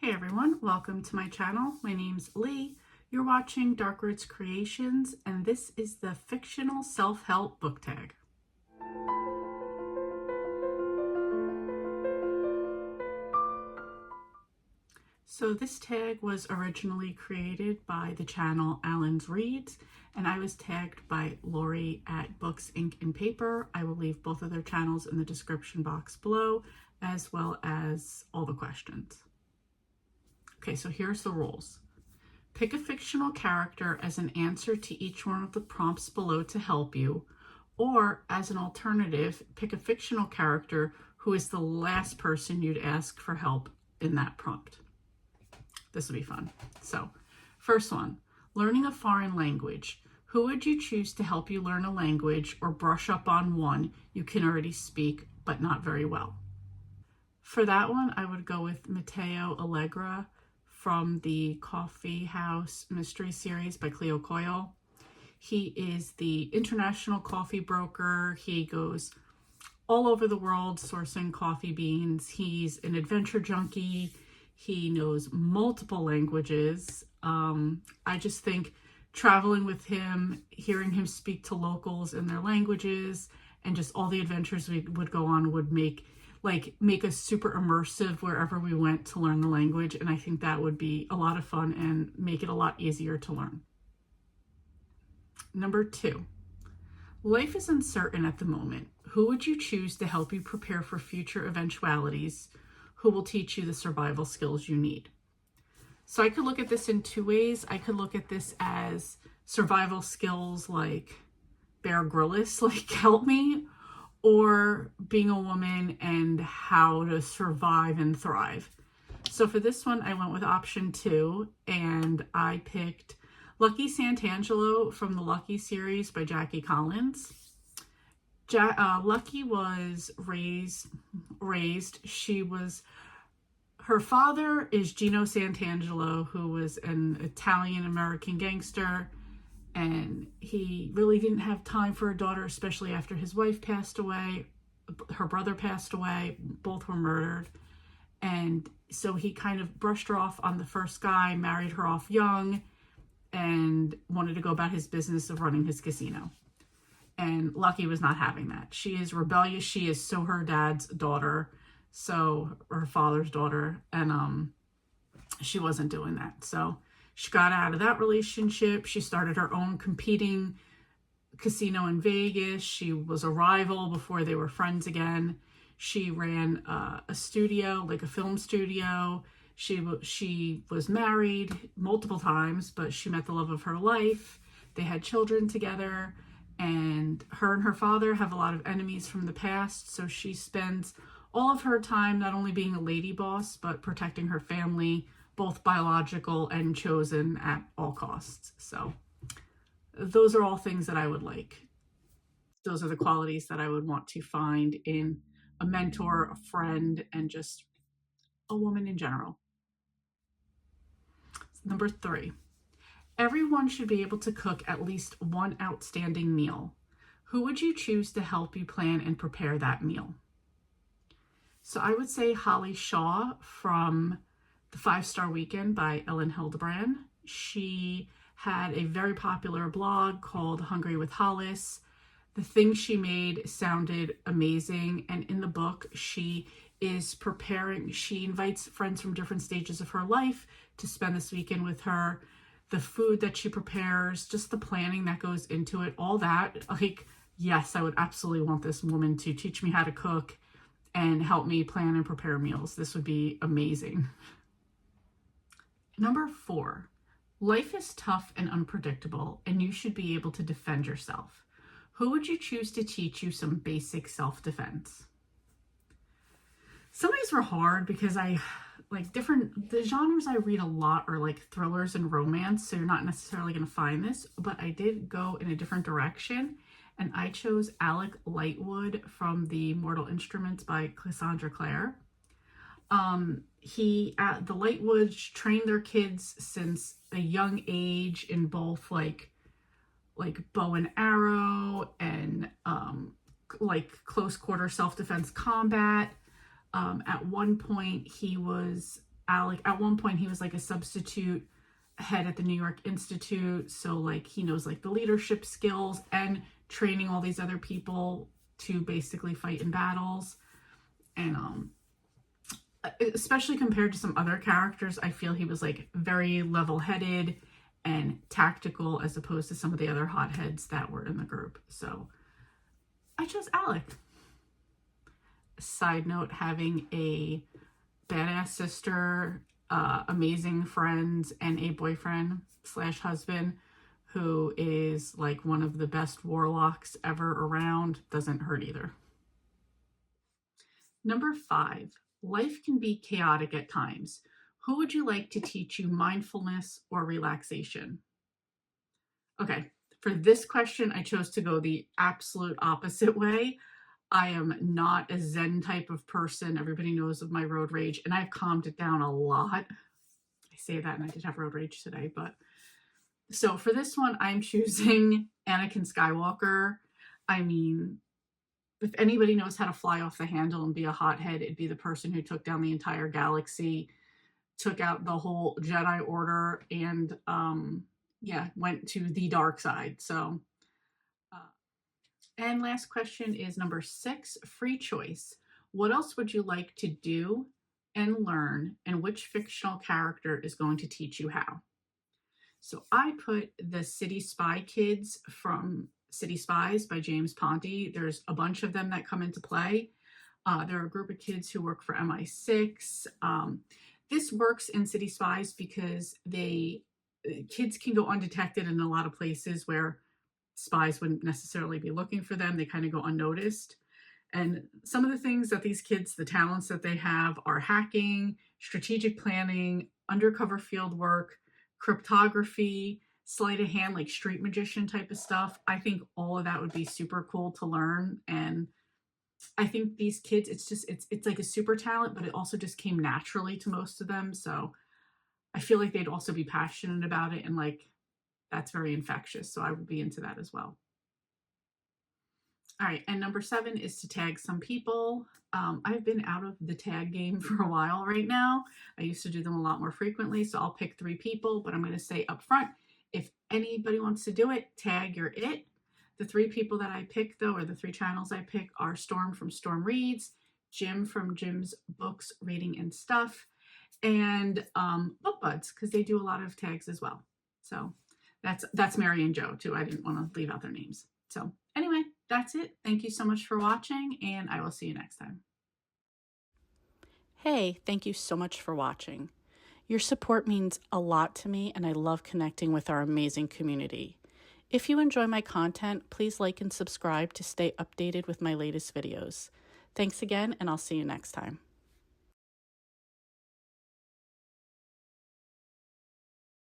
Hey everyone, welcome to my channel. My name's Lee. You're watching Dark Roots Creations, and this is the fictional self-help book tag. So this tag was originally created by the channel Alan's Reads, and I was tagged by Lori at Books, Ink, and Paper. I will leave both of their channels in the description box below, as well as all the questions. Okay, so here's the rules. Pick a fictional character as an answer to each one of the prompts below to help you, or as an alternative, pick a fictional character who is the last person you'd ask for help in that prompt. This will be fun. So, first one, learning a foreign language. Who would you choose to help you learn a language or brush up on one you can already speak but not very well? For that one, I would go with Matteo Allegra from the Coffee House Mystery Series by Cleo Coyle. He is the international coffee broker. He goes all over the world sourcing coffee beans. He's an adventure junkie. He knows multiple languages. I just think traveling with him, hearing him speak to locals in their languages, and just all the adventures we would go on would make us super immersive wherever we went to learn the language. And I think that would be a lot of fun and make it a lot easier to learn. Number 2, life is uncertain at the moment. Who would you choose to help you prepare for future eventualities? Who will teach you the survival skills you need? So I could look at this in two ways. I could look at this as survival skills like Bear Grylls, like help me, or being a woman and how to survive and thrive. So for this one, I went with option 2, and I picked Lucky Santangelo from the Lucky series by Jackie Collins. Lucky was raised, her father is Gino Santangelo, who was an Italian-American gangster, and he really didn't have time for a daughter, especially after his wife passed away. Her brother passed away. Both were murdered. And so he kind of brushed her off on the first guy, married her off young, and wanted to go about his business of running his casino. And Lucky was not having that. She is rebellious. She is so her dad's daughter, so her father's daughter, and she wasn't doing that. So she got out of that relationship. She started her own competing casino in Vegas. She was a rival before they were friends again. She ran a studio, like a film studio. She was married multiple times, but she met the love of her life. They had children together, and her father have a lot of enemies from the past. So she spends all of her time not only being a lady boss, but protecting her family, both biological and chosen at all costs. So those are all things that I would like. Those are the qualities that I would want to find in a mentor, a friend, and just a woman in general. Number 3, everyone should be able to cook at least one outstanding meal. Who would you choose to help you plan and prepare that meal? So I would say Holly Shaw from The 5-Star Weekend by Ellen Hildebrand. She had a very popular blog called Hungry with Hollis. The things she made sounded amazing. And in the book, she is preparing, she invites friends from different stages of her life to spend this weekend with her. The food that she prepares, just the planning that goes into it, all that. Like, yes, I would absolutely want this woman to teach me how to cook and help me plan and prepare meals. This would be amazing. Number 4, life is tough and unpredictable, and you should be able to defend yourself. Who would you choose to teach you some basic self-defense? Some of these were hard because the genres I read a lot are like thrillers and romance, so you're not necessarily going to find this, but I did go in a different direction, and I chose Alec Lightwood from the Mortal Instruments by Cassandra Clare. The Lightwoods train their kids since a young age in both like bow and arrow and close quarter self-defense combat. At one point he was Alec, at one point he was like a substitute head at the New York Institute, so like he knows like the leadership skills and training all these other people to basically fight in battles. And especially compared to some other characters, I feel he was like very level-headed and tactical as opposed to some of the other hotheads that were in the group. So I chose Alec. Side note, having a badass sister, amazing friends, and a boyfriend slash husband who is like one of the best warlocks ever around doesn't hurt either. Number 5, life can be chaotic at times. Who would you like to teach you mindfulness or relaxation? Okay, for this question, I chose to go the absolute opposite way. I am not a Zen type of person. Everybody knows of my road rage, and I've calmed it down a lot. I say that, and I did have road rage today, but so for this one, I'm choosing Anakin Skywalker. I mean, if anybody knows how to fly off the handle and be a hothead, it'd be the person who took down the entire galaxy, took out the whole Jedi Order, and went to the dark side. So, and last question is number 6, free choice. What else would you like to do and learn, and which fictional character is going to teach you how? So I put the City Spy Kids from City Spies by James Ponti. There's a bunch of them that come into play. They're a group of kids who work for MI6. This works in City Spies because kids can go undetected in a lot of places where spies wouldn't necessarily be looking for them. They kind of go unnoticed. And some of the things that these kids, the talents that they have, are hacking, strategic planning, undercover field work, cryptography, sleight of hand, like street magician type of stuff. I think all of that would be super cool to learn. And I think these kids, it's like a super talent, but it also just came naturally to most of them. So I feel like they'd also be passionate about it, and like that's very infectious. So I would be into that as well. All right, and number 7 is to tag some people. I've been out of the tag game for a while right now. I used to do them a lot more frequently, so I'll pick 3 people, but I'm going to say up front, if anybody wants to do it, tag your it. The 3 people that I pick, though, or the 3 channels I pick, are Storm from Storm Reads, Jim from Jim's Books, Reading, and Stuff, and Book Buds, because they do a lot of tags as well. So that's Mary and Joe, too. I didn't want to leave out their names. So anyway, that's it. Thank you so much for watching, and I will see you next time. Hey, thank you so much for watching. Your support means a lot to me, and I love connecting with our amazing community. If you enjoy my content, please like and subscribe to stay updated with my latest videos. Thanks again, and I'll see you next time.